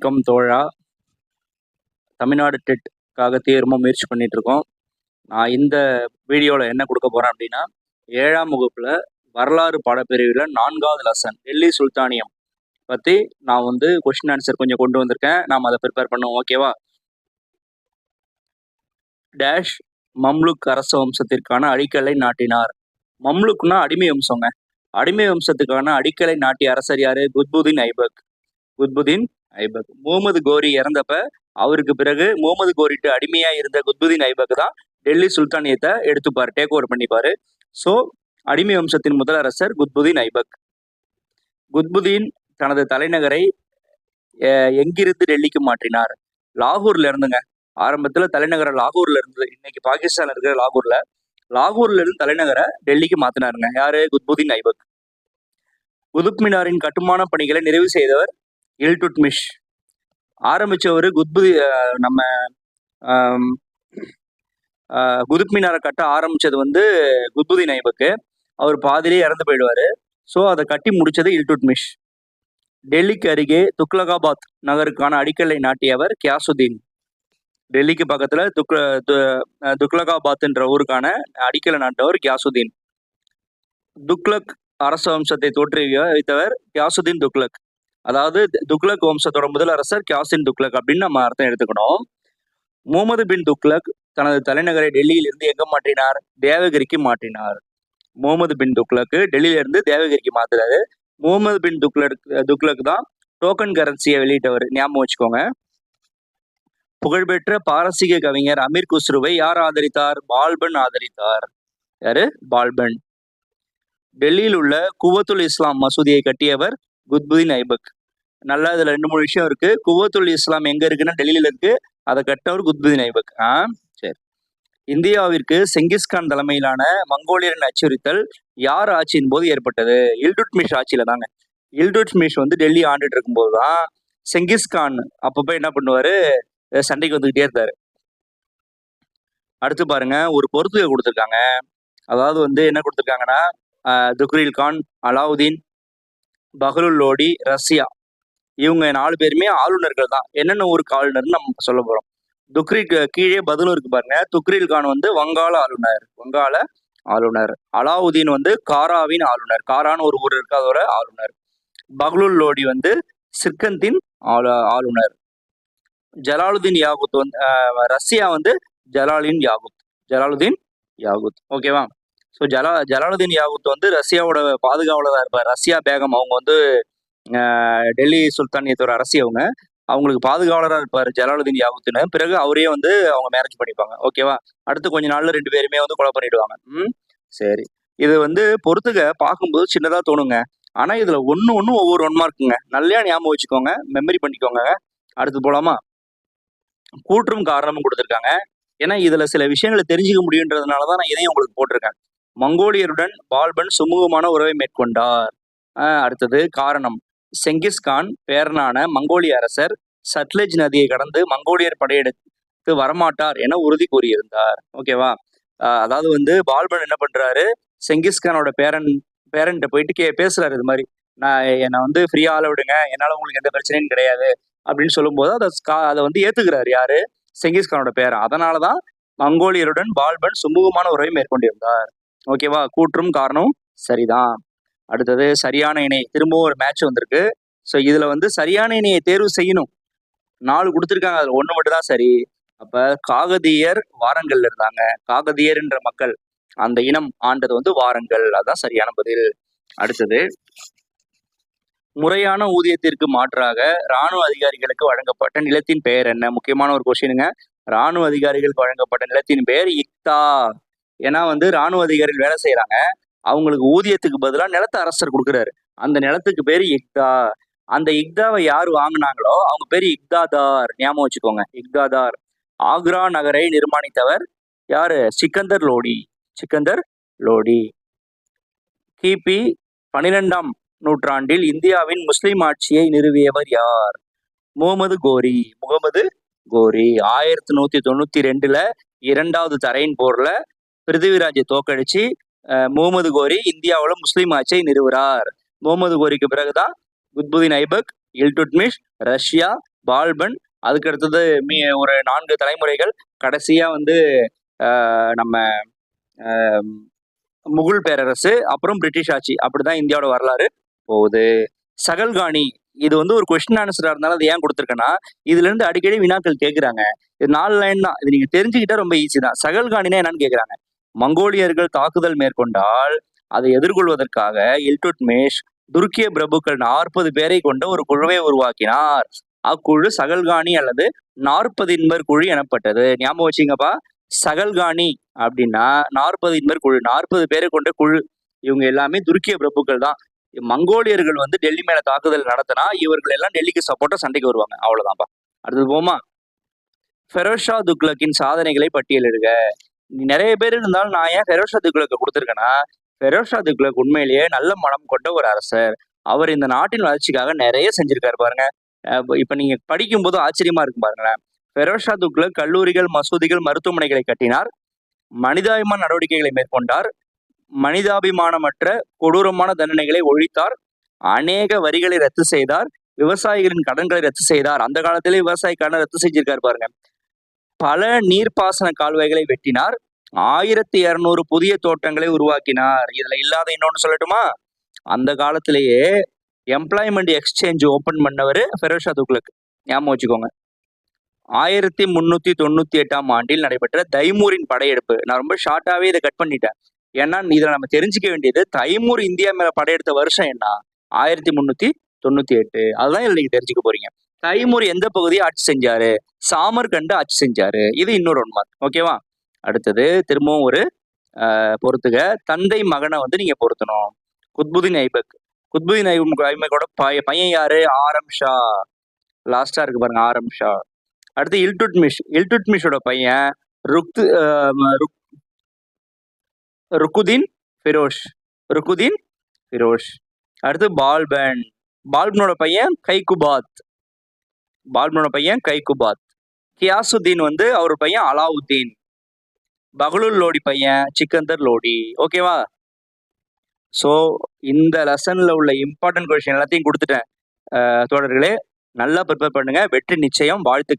வணக்கம் தோழா. தமிழ்நாடு டெட்காக தீவிரமாக முயற்சி பண்ணிட்டு இருக்கோம். நான் இந்த வீடியோவில் என்ன கொடுக்க போகிறேன் அப்படின்னா, 7ஆம் வகுப்பில் வரலாறு பாடப்பிரிவில் 4வது லெசன் டெல்லி சுல்தானியம் பற்றி நான் கொஸ்டின் ஆன்சர் கொஞ்சம் கொண்டு வந்திருக்கேன். நாம் அதை ப்ரிப்பேர் பண்ணுவோம். ஓகேவா? டேஷ் மம்லுக் அரச வம்சத்திற்கான அடிக்கலை நாட்டினார். மம்லுக்னா அடிமை வம்சங்க. அடிமை வம்சத்துக்கான அடிக்கலை நாட்டிய அரசர் யாரு? குத்புதீன் ஐபக். முகமது கோரி இறந்தப்ப அவருக்கு பிறகு முகமது கோரிட்டு அடிமையா இருந்த குத்புதீன் ஐபக் தான் டெல்லி சுல்தானியத்தை எடுத்துப்பாரு, டேக் ஓவர் பண்ணிப்பாரு. ஸோ அடிமை வம்சத்தின் முதலரசர் குத்புதீன் ஐபக். குத்புதீன் தனது தலைநகரை எங்கிருந்து டெல்லிக்கு மாற்றினார்? லாகூர்ல இருந்துங்க. ஆரம்பத்துல தலைநகரை லாகூர்ல இருந்தது. இன்னைக்கு பாகிஸ்தான் இருக்கிற லாகூர்ல இருந்து தலைநகரை டெல்லிக்கு மாத்தினாருங்க. யாரு? குத்புதீன் ஐபக். குதுப் மினாரின் கட்டுமான பணிகளை நிறைவு செய்தவர் இல்துட்மிஷ். ஆரம்பிச்சவர் நம்ம குதுப் மினாரை கட்ட ஆரம்பிச்சது குத்புதீன் ஐபக்கு. அவர் பாதிலே இறந்து போயிடுவாரு. ஸோ அதை கட்டி முடிச்சது இல்துட்மிஷ். டெல்லிக்கு அருகே துக்லகாபாத் நகருக்கான அடிக்கல்லை நாட்டியவர் கியாசுதீன். டெல்லிக்கு பக்கத்துல துக்லகாபாத் என்ற ஊருக்கான அடிக்கலை நாட்டவர் கியாசுதீன். துக்லக் அரச வம்சத்தை தோற்றுவித்தவர் கியாசுதீன் துக்லக். அதாவது துக்லக் வம்சத்தோட முதலரசர் கியாசுதீன் துக்லக் அப்படின்னு நம்ம அர்த்தம் எடுத்துக்கணும். முகமது பின் துக்லக் தனது தலைநகரை டெல்லியிலிருந்து எங்க மாற்றினார்? தேவகிரிக்கு மாற்றினார். முகமது பின் துக்லக் டெல்லியிலிருந்து தேவகிரிக்கு மாத்துறாரு. முகமது பின் துக்லக் தான் டோக்கன் கரன்சியை வெளியிட்டவர். ஞாபகம் வச்சுக்கோங்க. புகழ்பெற்ற பாரசீக கவிஞர் அமீர் குஸ்ருவை யார் ஆதரித்தார்? பால்பன் ஆதரித்தார். யாரு? பால்பன். டெல்லியில் உள்ள குவத்துல் இஸ்லாம் மசூதியை கட்டியவர் குத்புதீன் ஐபக். நல்லா இதுல 2-3 விஷயம் இருக்கு. குவத்துல் இஸ்லாம் எங்க இருக்குன்னா டெல்லியில இருக்கு. அதை கட்டவர் குத்புதீன் ஐபக். சரி. இந்தியாவிற்கு செங்கிஸ்கான் தலைமையிலான மங்கோலியரின் அச்சுறுத்தல் யார் ஆட்சியின் போது ஏற்பட்டது? இல்துட்மிஷ் ஆட்சியில தாங்க. இல்துட்மிஷ் டெல்லி ஆண்டுட்டு இருக்கும் போதுதான் செங்கிஸ்கான் அப்பப்ப என்ன பண்ணுவாரு? சண்டைக்கு வந்துகிட்டே இருந்தாரு. அடுத்து பாருங்க, ஒரு பொறுத்துகை கொடுத்துருக்காங்க. அதாவது என்ன கொடுத்துருக்காங்கன்னா, துக்ரில் கான், அலாவுதீன், பஹ்லுல் லோடி, ரஷ்யா, இவங்க 4 பேருமே ஆளுநர்கள் தான். என்னென்ன ஊருக்கு ஆளுநர்னு நம்ம சொல்ல போறோம். துக்ரில் கீழே பதிலும் இருக்கு பாருங்க. துக்ரில் கான் வங்காள ஆளுநர். அலாவுதீன் காராவின் ஆளுநர். காரான்னு ஒரு ஊர் இருக்கு, அதோட ஆளுநர். பஹ்லுல் லோடி சிர்கந்தின் ஆளுநர். ஜலாலுதீன் யாகுத் ரஷ்யா ஜலாலுதீன் யாகுத். ஓகேவா? ஸோ ஜலாலுதீன் யாகுத் ரஷ்யாவோட பாதுகாவலராக இருப்பார். ரஷ்யா பேகம் அவங்க டெல்லி சுல்தானியத்தோட அரசி. அவங்களுக்கு பாதுகாவலராக இருப்பார் ஜலாலுதீன் யாகுத்னு. பிறகு அவரே அவங்க மேரேஜ் பண்ணிப்பாங்க. ஓகேவா? அடுத்து கொஞ்ச நாள்ல 2 பேருமே கொலை பண்ணிடுவாங்க. சரி. இது பொறுத்துக பார்க்கும்போது சின்னதா தோணுங்க. ஆனா இதுல ஒண்ணு ஒவ்வொரு 1 மார்க்குங்க. நல்லா ஞாபகம் வச்சுக்கோங்க, மெமரி பண்ணிக்கோங்க. அடுத்து போலாமா? கூற்றும் காரணமும் கொடுத்துருக்காங்க. ஏன்னா இதுல சில விஷயங்களை தெரிஞ்சுக்க முடியுன்றதுனாலதான் நான் இதையும் உங்களுக்கு போட்டிருக்கேன். மங்கோலியருடன் பால்பன் சுமூகமான உறவை மேற்கொண்டார். அடுத்தது காரணம். செங்கிஸ்கான் பேரனான மங்கோலிய அரசர் சட்லெஜ் நதியை கடந்து மங்கோலியர் படையெடுத்து வரமாட்டார் என உறுதி கூறியிருந்தார். ஓகேவா? அதாவது பால்பன் என்ன பண்றாரு? செங்கிஸ்கானோட பேரன்ட்ட போயிட்டு பேசுறாரு. இது மாதிரி என்னை ஃப்ரீயா ஆள விடுங்க, என்னால உங்களுக்கு எந்த பிரச்சனையும் கிடையாது அப்படின்னு சொல்லும்போது அதை ஏத்துக்கிறாரு. யாரு? செங்கிஸ்கானோட பேரன். அதனாலதான் மங்கோலியருடன் பால்பன் சுமூகமான உறவை மேற்கொண்டிருந்தார். ஓகேவா? கூற்றும் காரணமும் சரிதான். அடுத்தது சரியான இணை. திரும்பவும் ஒரு மேட்ச் வந்திருக்கு. ஸோ இதுல சரியான இணையை தேர்வு செய்யணும். 4 கொடுத்துருக்காங்க, அதுல 1 மட்டும் தான் சரி. அப்ப காகதியர் வாரங்கள்ல இருந்தாங்க. காகதியர் என்ற மக்கள், அந்த இனம் ஆண்டது வாரங்கள். அதான் சரியான பதில். அடுத்தது, முறையான ஊதியத்திற்கு மாற்றாக இராணுவ அதிகாரிகளுக்கு வழங்கப்பட்ட நிலத்தின் பெயர் என்ன? முக்கியமான ஒரு கொஸ்டினுங்க. இராணுவ அதிகாரிகளுக்கு வழங்கப்பட்ட நிலத்தின் பெயர் இக்தா. ஏன்னா இராணுவ அதிகாரிகள் வேலை செய்யறாங்க, அவங்களுக்கு ஊதியத்துக்கு பதிலாக நிலத்தை அரசர் கொடுக்குறாரு. அந்த நிலத்துக்கு பேரு இக்தா. அந்த இக்தாவை யார் வாங்கினாங்களோ அவங்க பேரு இக்தாதார். ஞாபகம் வச்சுக்கோங்க, இக்தாதார். ஆக்ரா நகரை நிர்மாணித்தவர் யாரு? சிக்கந்தர் லோடி. கிபி 12ஆம் நூற்றாண்டில் இந்தியாவின் முஸ்லிம் ஆட்சியை நிறுவியவர் யார்? முகமது கோரி. 1192ல 2வது தரையின் போர்ல பிருத்திவிராஜை தோக்கடிச்சு முகமது கோரி இந்தியாவில் முஸ்லீம் ஆட்சியை நிறுவுறார். முகமது கோரிக்கு பிறகுதான் குத்புதீன் ஐபக், இல்துட்மிஷ், ரஷ்யா, பால்பன், அதுக்கு அடுத்தது ஒரு 4 தலைமுறைகள், கடைசியா வந்து நம்ம முகுல் பேரரசு, அப்புறம் பிரிட்டிஷ் ஆட்சி. அப்படிதான் இந்தியாவோட வரலாறு போகுது. சகல்காணி இது வந்து ஒரு கொஸ்டின் ஆன்சரா இருந்தாலும் அது ஏன் கொடுத்துருக்கேன்னா, இதுல இருந்து அடிக்கடி வினாக்கள் கேட்குறாங்க. இது 4 லைன் தான். இது நீங்க தெரிஞ்சுக்கிட்டா ரொம்ப ஈஸி தான். சகல்காணினா என்னன்னு கேட்குறாங்க. மங்கோலியர்கள் தாக்குதல் மேற்கொண்டால் அதை எதிர்கொள்வதற்காக இல்துட்மிஷ் துருக்கிய பிரபுக்கள் 40 பேரை கொண்ட ஒரு குழுவை உருவாக்கினார். அக்குழு சகல்காணி அல்லது 40 இன்மர் குழு எனப்பட்டது. ஞாபகம் வச்சுங்கப்பா. சகல்காணி அப்படின்னா 40 இன்மர் குழு, 40 பேரை கொண்ட குழு. இவங்க எல்லாமே துருக்கிய பிரபுக்கள் தான். மங்கோலியர்கள் வந்து டெல்லி மேல தாக்குதல் நடத்தினா இவர்கள் எல்லாம் டெல்லிக்கு சப்போர்ட்டா சண்டைக்கு வருவாங்க. அவ்வளவுதான்ப்பா. அடுத்தது போமா. ஃபெரோஸ் ஷா துக்ளக்கின் சாதனைகளை பட்டியலிடுக. நிறைய பேர் இருந்தாலும் நான் ஏன் ஃபெரோஸ் ஷா துக்ளக்கை கொடுத்துருக்கேன்னா, ஃபெரோஸ் ஷா துக்ளக் உண்மையிலேயே நல்ல மனம் கொண்ட ஒரு அரசர். அவர் இந்த நாட்டின் வளர்ச்சிக்காக நிறைய செஞ்சிருக்காரு பாருங்க. இப்ப நீங்க படிக்கும் போது ஆச்சரியமா இருக்கும் பாருங்களேன். ஃபெரோஸ் ஷா துக்ளக் கல்லூரிகள், மசூதிகள், மருத்துவமனைகளை கட்டினார், மனிதாபிமான நடவடிக்கைகளை மேற்கொண்டார், மனிதாபிமானமற்ற கொடூரமான தண்டனைகளை ஒழித்தார், அநேக வரிகளை ரத்து செய்தார், விவசாயிகளின் கடன்களை ரத்து செய்தார். அந்த காலத்திலே விவசாய கடன் ரத்து செஞ்சிருக்காரு பாருங்க. பல நீர்ப்பாசன கால்வாய்களை வெட்டினார், 1200 புதிய தோட்டங்களை உருவாக்கினார். இதுல இல்லாத இன்னொன்னு சொல்லட்டுமா? அந்த காலத்திலேயே எம்ப்ளாய்மெண்ட் எக்ஸ்சேஞ்ச் ஓபன் பண்ணவர் ஃபெரோஸ் ஷா துக்ளக். ஞாபகம் வச்சுக்கோங்க. 1398ஆம் ஆண்டில் நடைபெற்ற தைமூரின் படையெடுப்பு. நான் ரொம்ப ஷார்ட்டாவே இதை கட் பண்ணிட்டேன். ஏன்னா இதுல நம்ம தெரிஞ்சுக்க வேண்டியது தைமூர் இந்தியா மேல படையெடுத்த வருஷம் என்ன? 1398. அதுதான் இதுல நீங்க தெரிஞ்சுக்க போறீங்க. தைமூர் எந்த பகுதியை ஆட்சி செஞ்சாரு? சாமர்கண்ட ஆட்சி செஞ்சாரு. இது இன்னொரு 1 மார்க். ஓகேவா? அடுத்தது திரும்பவும் ஒரு பொறுத்துக. தந்தை மகனை வந்து நீங்க பொருத்தணும். குத்புதீன் ஐபக். குத்புதீன் ஐபக்கோட பையன் யாரு? ஆரம் ஷா. லாஸ்டா இருக்கு பாருங்க, ஆரம் ஷா. அடுத்து இல்துட்மிஷ். இல்துட்மிஷோட பையன் ருக்குதீன் ஃபிரோஸ். ருக்குதீன் ஃபிரோஸ். அடுத்து பால்பன். பால்பனோட பையன் கைகுபாத். பால்பனோட பையன் கைகுபாத். கியாசுத்தீன் வந்து அவர் பையன் அலாவுத்தீன். பகலுல் லோடி பையன் சிக்கந்தர் லோடி. ஓகேவா? ஸோ இந்த லெசன்ல உள்ள இம்பார்ட்டன்ட் கொஸ்டின் எல்லாத்தையும் கொடுத்துட்டேன். தோழர்களே, நல்லா ப்ரிப்பேர் பண்ணுங்க. வெற்றி நிச்சயம். வாழ்த்துக்கள்.